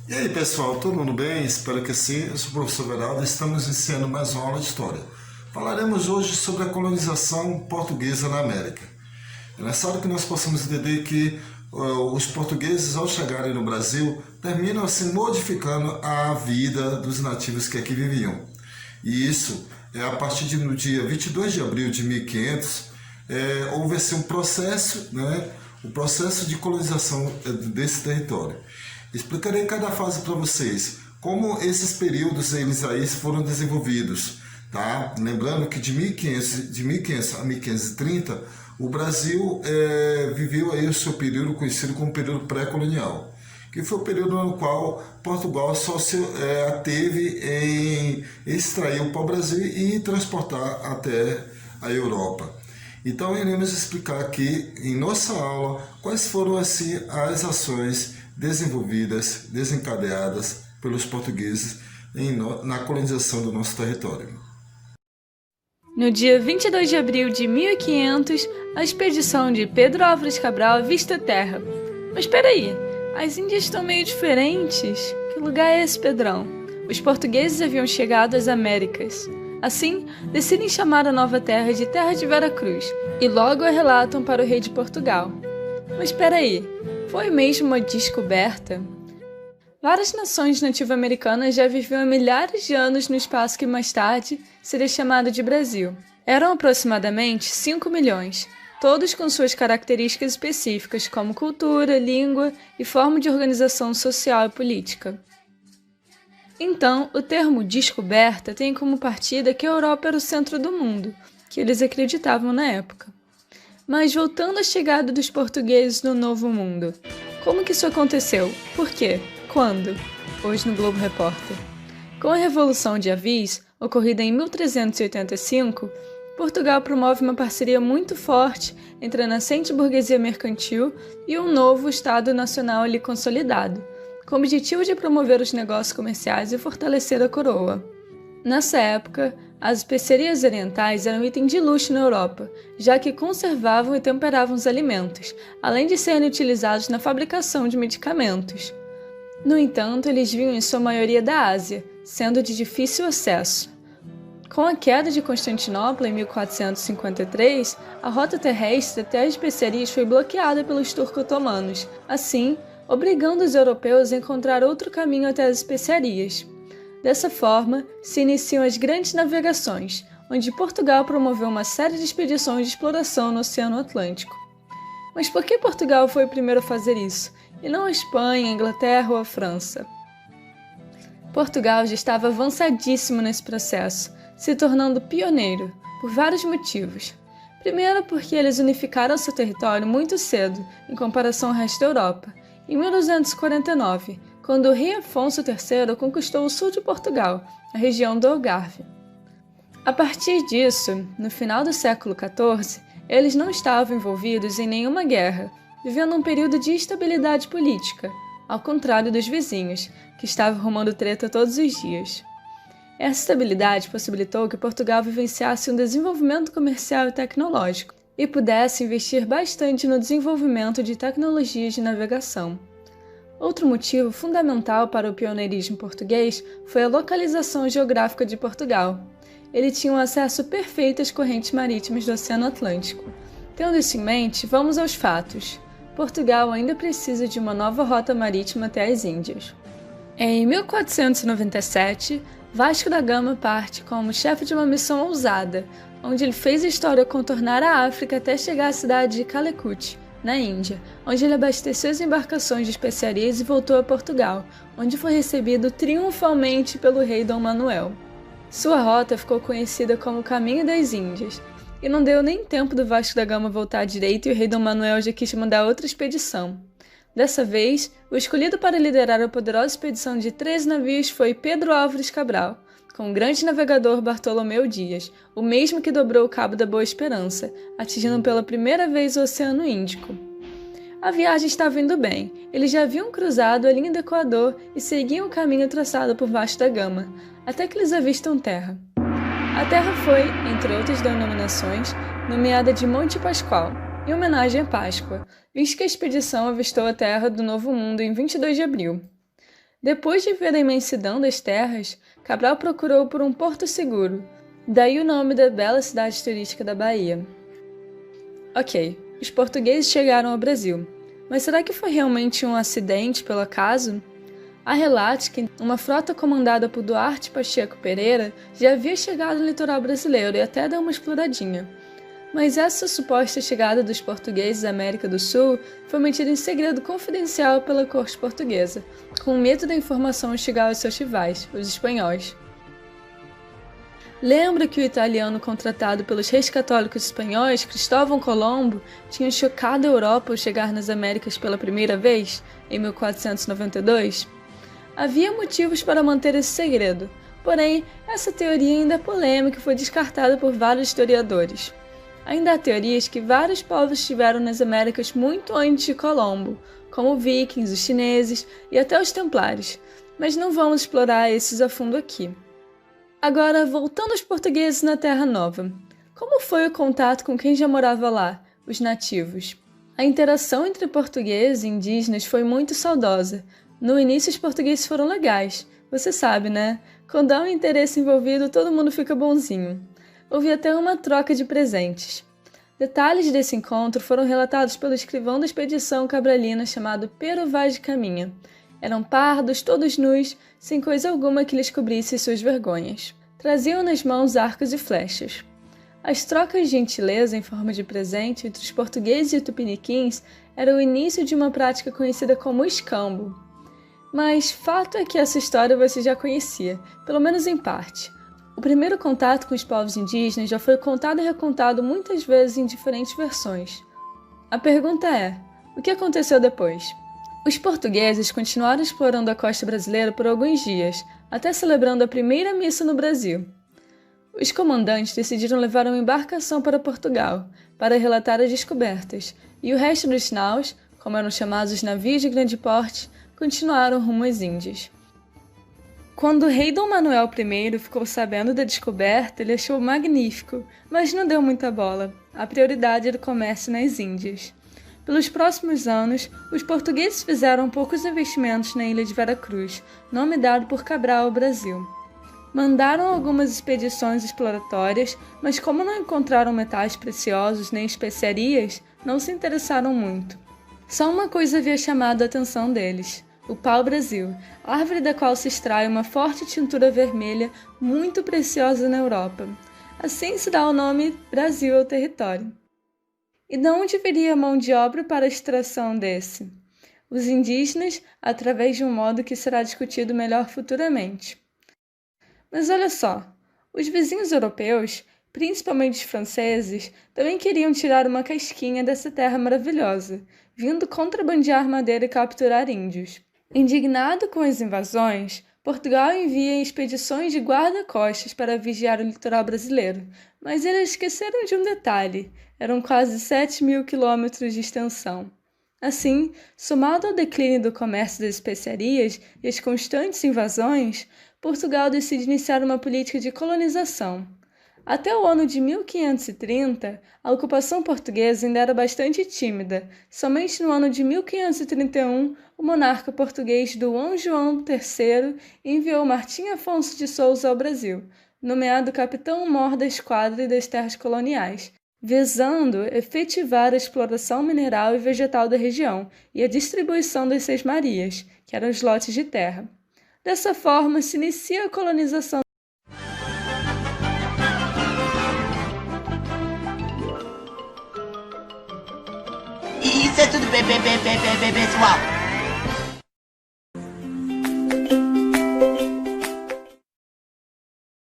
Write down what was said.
E aí, pessoal, todo mundo bem? Espero que sim. Eu sou o professor Veraldo e estamos iniciando mais uma aula de História. Falaremos hoje sobre a colonização portuguesa na América. É necessário que nós possamos entender que os portugueses, ao chegarem no Brasil, terminam assim modificando a vida dos nativos que aqui viviam. E isso é a partir do dia 22 de abril de 1500, houve assim um processo, né, o processo de colonização desse território. Explicarei cada fase para vocês, como esses períodos eles aí foram desenvolvidos, tá? Lembrando que de 1500 a 1530 o Brasil viveu aí o seu período conhecido como período pré-colonial, que foi o período no qual Portugal só se ateve em extrair o pau-brasil e transportar até a Europa. Então iremos explicar aqui em nossa aula quais foram assim as ações desenvolvidas, desencadeadas pelos portugueses na colonização do nosso território. No dia 22 de abril de 1500, a expedição de Pedro Álvares Cabral avista a terra. Mas espera aí, as Índias estão meio diferentes. Que lugar é esse, Pedrão? Os portugueses haviam chegado às Américas. Assim, decidem chamar a nova terra de Terra de Veracruz e logo a relatam para o rei de Portugal. Mas espera aí, foi mesmo uma descoberta? Várias nações nativo-americanas já viviam há milhares de anos no espaço que mais tarde seria chamado de Brasil. Eram aproximadamente 5 milhões, todos com suas características específicas como cultura, língua e forma de organização social e política. Então, o termo descoberta tem como partida que a Europa era o centro do mundo, que eles acreditavam na época. Mas voltando à chegada dos portugueses no Novo Mundo, como que isso aconteceu? Por quê? Quando? Hoje no Globo Repórter. Com a Revolução de Avis, ocorrida em 1385, Portugal promove uma parceria muito forte entre a nascente burguesia mercantil e um novo Estado Nacional ali consolidado, com o objetivo de promover os negócios comerciais e fortalecer a coroa. Nessa época, as especiarias orientais eram item de luxo na Europa, já que conservavam e temperavam os alimentos, além de serem utilizados na fabricação de medicamentos. No entanto, eles vinham em sua maioria da Ásia, sendo de difícil acesso. Com a queda de Constantinopla em 1453, a rota terrestre até as especiarias foi bloqueada pelos turco-otomanos, assim, obrigando os europeus a encontrar outro caminho até as especiarias. Dessa forma, se iniciam as grandes navegações, onde Portugal promoveu uma série de expedições de exploração no Oceano Atlântico. Mas por que Portugal foi o primeiro a fazer isso, e não a Espanha, a Inglaterra ou a França? Portugal já estava avançadíssimo nesse processo, se tornando pioneiro, por vários motivos. Primeiro, porque eles unificaram seu território muito cedo, em comparação ao resto da Europa, em 1249, quando o rei Afonso III conquistou o sul de Portugal, a região do Algarve. A partir disso, no final do século XIV, eles não estavam envolvidos em nenhuma guerra, vivendo um período de estabilidade política, ao contrário dos vizinhos, que estavam arrumando treta todos os dias. Essa estabilidade possibilitou que Portugal vivenciasse um desenvolvimento comercial e tecnológico e pudesse investir bastante no desenvolvimento de tecnologias de navegação. Outro motivo fundamental para o pioneirismo português foi a localização geográfica de Portugal. Ele tinha um acesso perfeito às correntes marítimas do Oceano Atlântico. Tendo isso em mente, vamos aos fatos. Portugal ainda precisa de uma nova rota marítima até as Índias. Em 1497, Vasco da Gama parte como chefe de uma missão ousada, onde ele fez a história contornar a África até chegar à cidade de Calicut, na Índia, onde ele abasteceu as embarcações de especiarias e voltou a Portugal, onde foi recebido triunfalmente pelo rei Dom Manuel. Sua rota ficou conhecida como Caminho das Índias, e não deu nem tempo do Vasco da Gama voltar à direita e o rei Dom Manuel já quis mandar outra expedição. Dessa vez, o escolhido para liderar a poderosa expedição de 13 navios foi Pedro Álvares Cabral, com o grande navegador Bartolomeu Dias, o mesmo que dobrou o Cabo da Boa Esperança, atingindo pela primeira vez o Oceano Índico. A viagem estava indo bem, eles já haviam cruzado a linha do Equador e seguiam o caminho traçado por Vasco da Gama, até que eles avistam terra. A terra foi, entre outras denominações, nomeada de Monte Pascoal, em homenagem à Páscoa, visto que a expedição avistou a terra do Novo Mundo em 22 de abril. Depois de ver a imensidão das terras, Cabral procurou por um porto seguro, daí o nome da bela cidade turística da Bahia. Ok, os portugueses chegaram ao Brasil, mas será que foi realmente um acidente pelo acaso? Há relatos que uma frota comandada por Duarte Pacheco Pereira já havia chegado no litoral brasileiro e até deu uma exploradinha. Mas essa suposta chegada dos portugueses à América do Sul foi mantida em segredo confidencial pela corte portuguesa, com medo da informação chegar aos seus rivais, os espanhóis. Lembra que o italiano contratado pelos reis católicos espanhóis, Cristóvão Colombo, tinha chocado a Europa ao chegar nas Américas pela primeira vez, em 1492? Havia motivos para manter esse segredo, porém, essa teoria ainda é polêmica e foi descartada por vários historiadores. Ainda há teorias que vários povos estiveram nas Américas muito antes de Colombo, como vikings, os chineses e até os templários, mas não vamos explorar esses a fundo aqui. Agora, voltando aos portugueses na Terra Nova. Como foi o contato com quem já morava lá, os nativos? A interação entre portugueses e indígenas foi muito saudosa. No início, os portugueses foram legais. Você sabe, né? Quando há um interesse envolvido, todo mundo fica bonzinho. Houve até uma troca de presentes. Detalhes desse encontro foram relatados pelo escrivão da expedição cabralina chamado Pero Vaz de Caminha. Eram pardos, todos nus, sem coisa alguma que lhes cobrisse suas vergonhas. Traziam nas mãos arcos e flechas. As trocas de gentileza em forma de presente entre os portugueses e tupiniquins era o início de uma prática conhecida como escambo. Mas fato é que essa história você já conhecia, pelo menos em parte. O primeiro contato com os povos indígenas já foi contado e recontado muitas vezes em diferentes versões. A pergunta é, o que aconteceu depois? Os portugueses continuaram explorando a costa brasileira por alguns dias, até celebrando a primeira missa no Brasil. Os comandantes decidiram levar uma embarcação para Portugal, para relatar as descobertas, e o resto dos naus, como eram chamados os navios de grande porte, continuaram rumo às Índias. Quando o rei Dom Manuel I ficou sabendo da descoberta, ele achou magnífico, mas não deu muita bola. A prioridade era o comércio nas Índias. Pelos próximos anos, os portugueses fizeram poucos investimentos na ilha de Veracruz, nome dado por Cabral ao Brasil. Mandaram algumas expedições exploratórias, mas como não encontraram metais preciosos nem especiarias, não se interessaram muito. Só uma coisa havia chamado a atenção deles: o pau-brasil, árvore da qual se extrai uma forte tintura vermelha muito preciosa na Europa. Assim se dá o nome Brasil ao território. E de onde viria a mão de obra para a extração desse? Os indígenas, através de um modo que será discutido melhor futuramente. Mas olha só, os vizinhos europeus, principalmente os franceses, também queriam tirar uma casquinha dessa terra maravilhosa, vindo contrabandear madeira e capturar índios. Indignado com as invasões, Portugal envia expedições de guarda-costas para vigiar o litoral brasileiro, mas eles esqueceram de um detalhe: eram quase 7.000 quilômetros de extensão. Assim, somado ao declínio do comércio das especiarias e as constantes invasões, Portugal decide iniciar uma política de colonização. Até o ano de 1530, a ocupação portuguesa ainda era bastante tímida. Somente no ano de 1531, o monarca português Dom João III enviou Martim Afonso de Souza ao Brasil, nomeado capitão-mor da esquadra e das terras coloniais, visando efetivar a exploração mineral e vegetal da região e a distribuição das Seis Marias, que eram os lotes de terra. Dessa forma, se inicia a colonização. Isso é tudo bem, pessoal.